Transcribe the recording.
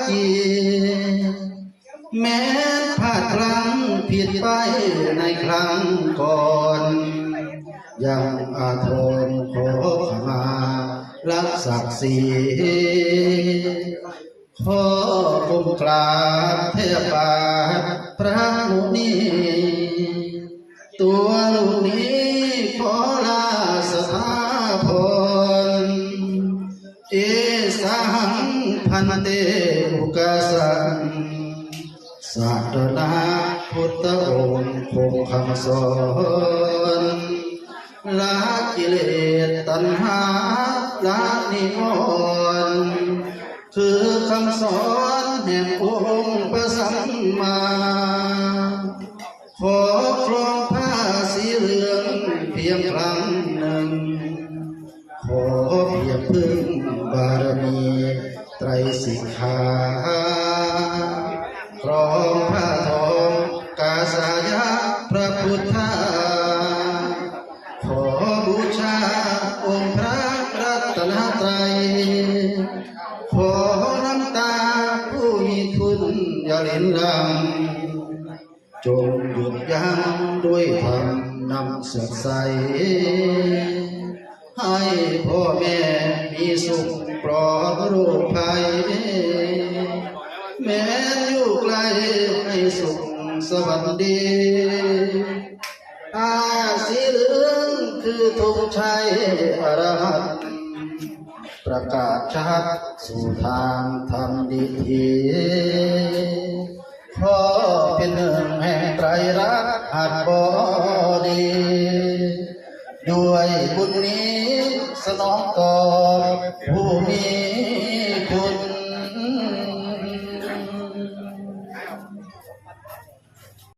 จีแม้พลาดพลั้งผิดไปในครั้งก่อนยังอาทรขอขมารักศักดิ์ศรีขอก้มกราบเทพบาทพระมุนีตัวลูกนี้ขอลาสถาพรเอสังพันเตอุกาสังศาสนาพุทธองค์คงคำสอนละกิเลสตัณหาละนิวรณ์คือคำสอนแห่งองค์พระสัมมาขอครองผ้าสีเหลืองเพียงครั้งหนึ่งขอเพียงพึ่งบารมีไตรสิกขาครองผ้าทองกาสายะพระพุทธขอบูชาองค์พระรัตนตรัยขอน้ำตาผู้มีคุณอย่าเล่นลำจงหยุดยั้งด้วยธรรมนำเสดใสให้พ่อแม่มีสุขปลอดโรคภัยแม้อยู่ไกลให้สุขสวัสดีอาสีเหลืองคือธงชัยอรหันต์ประกาศชัดสู่ทางธรรมดีขอเป็นหนึ่งแห่งไตรรัตน์อาจบ่ดีด้วยบุญนี้สนองตอบผู้มี